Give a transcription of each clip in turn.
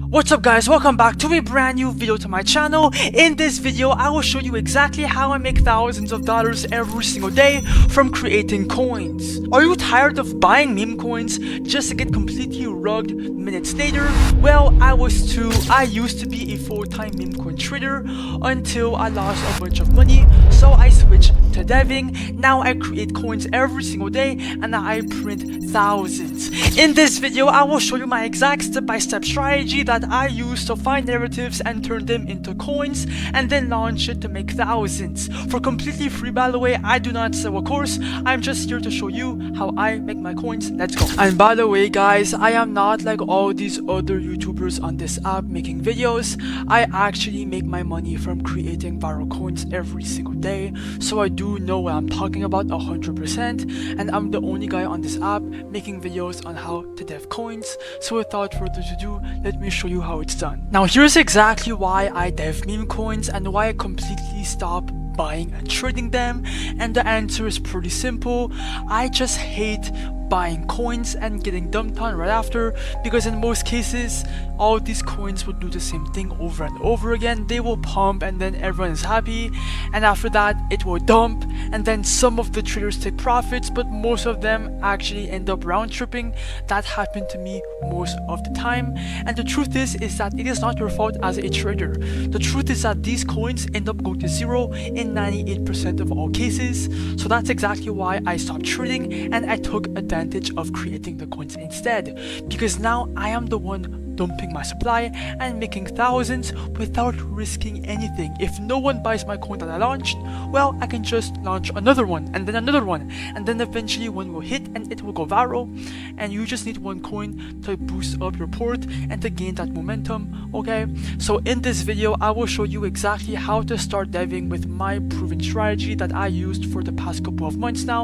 What's up guys, welcome back to a brand new video to my channel. In this video, I will show you exactly how I make thousands of dollars every single day from creating coins. Are you tired of buying meme coins just to get completely rugged minutes later? Well, I was too. I used to be a full-time meme coin trader until I lost a bunch of money, so I switched to deving. Now I create coins every single day and I print thousands. In this video, I will show you my exact step-by-step strategy that I use to find narratives and turn them into coins and then launch it to make thousands. For completely free, by the way. I do not sell a course. I'm just here to show you how I make my coins. Let's go. And by the way guys, I am not like all these other YouTubers on this app making videos. I actually make my money from creating viral coins every single day. So I do know what I'm talking about 100%, and I'm the only guy on this app making videos on how to dev coins. So without further ado, let me show you how it's done. Now here's exactly why I dev meme coins and why I completely stopped buying and trading them, and the answer is pretty simple. I just hate buying coins and getting dumped on right after, because in most cases all these coins will do the same thing over and over again. They will pump and then everyone is happy, and after that it will dump, and then some of the traders take profits, but most of them actually end up round tripping. That happened to me most of the time, and the truth is that it is not your fault as a trader. The truth is that these coins end up going to zero in 98% of all cases. So that's exactly why I stopped trading and I took advantage of creating the coins instead, because now I am the one dumping my supply and making thousands without risking anything. If no one buys my coin that I launched, well, I can just launch another one and then another one, and then eventually one will hit and it will go viral, and you just need one coin to boost up your port and to gain that momentum. Okay, so in this video I will show you exactly how to start deving with my proven strategy that I used for the past couple of months now.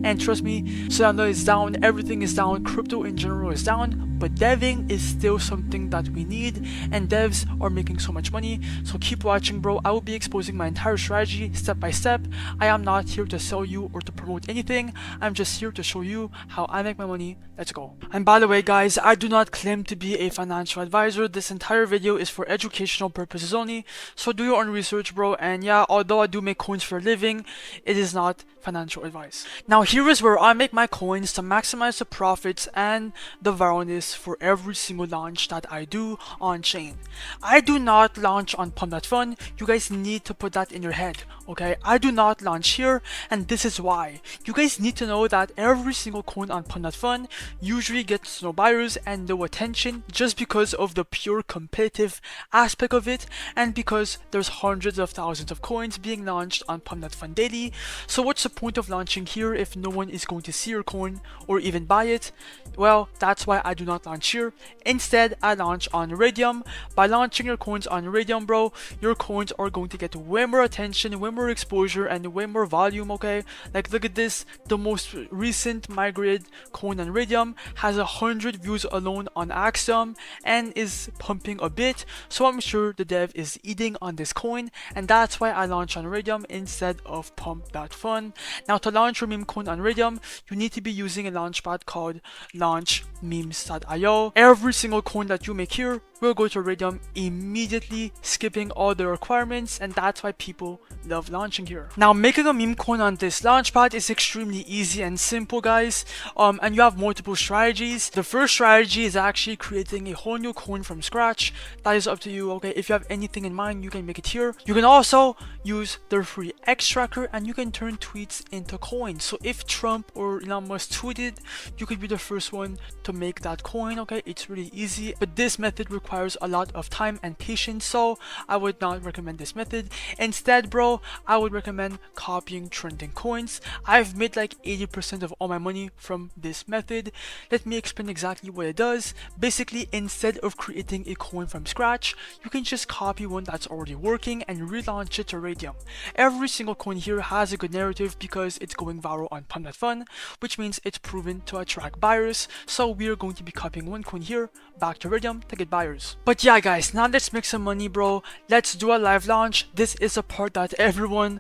And trust me, Solana is down, everything is down, crypto in general is down, but deving is still something that we need, and devs are making so much money. So keep watching, bro. I will be exposing my entire strategy step by step. I am not here to sell you or to promote anything. I'm just here to show you how I make my money. Let's go. And by the way guys, I do not claim to be a financial advisor. This entire video is for educational purposes only, so do your own research, bro. And yeah, although I do make coins for a living, it is not financial advice. Now here is where I make my coins to maximize the profits and the viralness for every single launch that I do on chain. I do not launch on Pump.Fun. You guys need to put that in your head, okay? I do not launch here, and this is why. You guys need to know that every single coin on Pump.Fun usually gets no buyers and no attention, just because of the pure competitive aspect of it, and because there's hundreds of thousands of coins being launched on Pump.Fun daily. So what's the point of launching here if no one is going to see your coin or even buy it? Well, that's why I do not launch here. Instead, I launch on Raydium. By launching your coins on Raydium, bro, your coins are going to get way more attention, way more exposure, and way more volume, okay? Like, look at this. The most recent migrated coin on Raydium has 100 views alone on Axiom and is pumping a bit, so I'm sure the dev is eating on this coin, and that's why I launch on Raydium instead of Pump.Fun. Now, to launch your meme coin on Raydium, you need to be using a launchpad called launchmemes.io. Every single coin that you make here will go to Raydium immediately, skipping all the requirements, and that's why people love launching here. Now, making a meme coin on this launchpad is extremely easy and simple, guys, and you have multiple strategies. The first strategy is actually creating a whole new coin from scratch. That is up to you, okay? If you have anything in mind, you can make it here. You can also use their free X tracker, and you can turn tweets into coins. So if Trump or Elon Musk tweeted, you could be the first one to make that coin, okay? It's really easy, but this method requires a lot of time and patience, so I would not recommend this method. Instead, bro, I would recommend copying trending coins. I've made like 80% of all my money from this method. Let me explain exactly what it does. Basically, instead of creating a coin from scratch, you can just copy one that's already working and relaunch it to Raydium. Every single coin here has a good narrative because it's going viral on Pump.Fun, which means it's proven to attract buyers. So we are going to be copying one coin here back to Raydium to get buyers. But yeah guys, now let's make some money, bro. Let's do a live launch. This is a part that everyone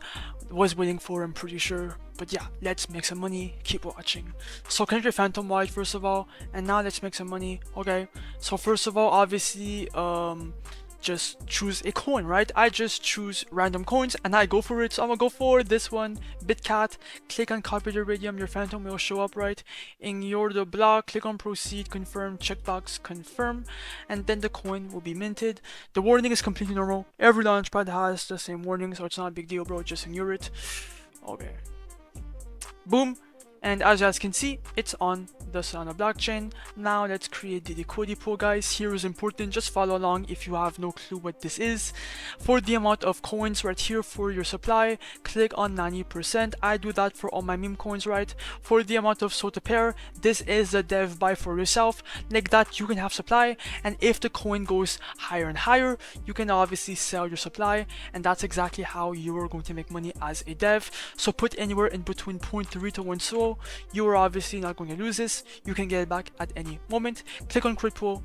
was waiting for, I'm pretty sure. But yeah, let's make some money, keep watching. So connect your Phantom Wallet first of all, and now let's make some money. Okay, so first of all, obviously just choose a coin, right? I just choose random coins and I go for it. So I'm gonna go for this one, Bitcat. Click on copy the Iridium, your Phantom will show up, right? Ignore the block, click on proceed, confirm, checkbox, confirm, and then the coin will be minted. The warning is completely normal. Every launchpad has the same warning, so it's not a big deal, bro. Just ignore it. Okay. Boom. And as you guys can see, it's on the Solana blockchain. Now let's create the liquidity pool, guys. Here is important, just follow along if you have no clue what this is. For the amount of coins right here for your supply, click on 90%. I do that for all my meme coins, right? For the amount of SOTA pair, this is the dev buy for yourself. Like that, you can have supply, and if the coin goes higher and higher, you can obviously sell your supply, and that's exactly how you are going to make money as a dev. So put anywhere in between 0.3 to 1 SOL. You are obviously not going to lose this. You can get it back at any moment. Click on create pool,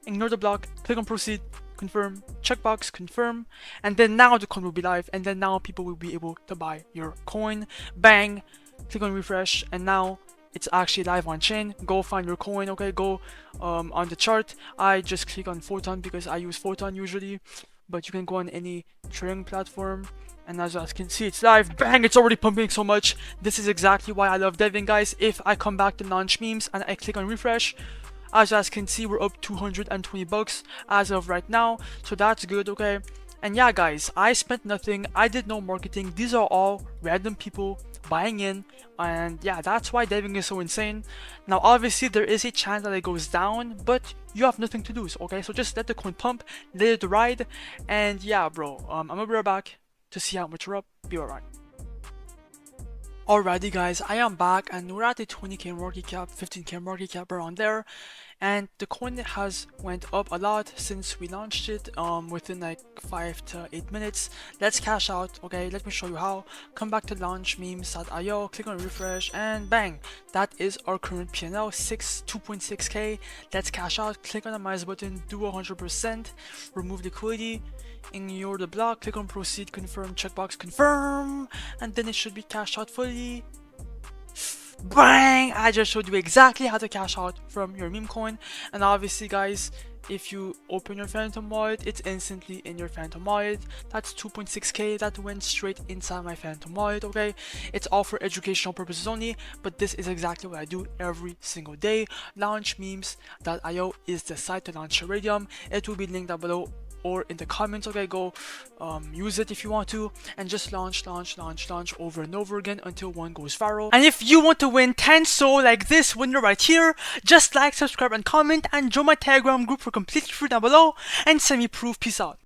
ignore the block, click on proceed, confirm, checkbox, confirm, and then now the coin will be live, and then now people will be able to buy your coin. Bang, click on refresh, and now it's actually live on chain. Go find your coin. Okay, go on the chart. I just click on Photon because I use Photon usually, but you can go on any trading platform. And as you guys can see, it's live. Bang, it's already pumping so much. This is exactly why I love deving, guys. If I come back to launch memes and I click on refresh, as you guys can see, we're up 220 bucks as of right now. So that's good, okay? And yeah, guys, I spent nothing. I did no marketing. These are all random people buying in. And yeah, that's why deving is so insane. Now, obviously, there is a chance that it goes down, but you have nothing to lose, okay? So just let the coin pump, let it ride. And yeah, bro, I'm gonna be right back to see how much we're up. Be alright. Alrighty, guys, I am back and we're at a 20k market cap, 15k market cap around there, and the coin has went up a lot since we launched it within like 5 to 8 minutes. Let's cash out. Okay, let me show you how. Come back to launchmemes.io, click on refresh, and bang, that is our current PNL, 2.6k. Let's cash out. Click on the minus button, do 100%, remove liquidity, ignore the block, click on proceed, confirm, checkbox, confirm, and then it should be cashed out fully. Bang! I just showed you exactly how to cash out from your meme coin. And obviously, guys, if you open your Phantom Wallet, it's instantly in your Phantom Wallet. That's 2.6k that went straight inside my Phantom Wallet, okay? It's all for educational purposes only, but this is exactly what I do every single day. Launchmemes.io is the site to launch Iridium. It will be linked down below or in the comments. Okay, go use it if you want to, and just launch over and over again until one goes viral. And if you want to win 10 SOL like this winner right here, just like, subscribe, and comment, and join my Telegram group for completely free down below, and send me proof. Peace out.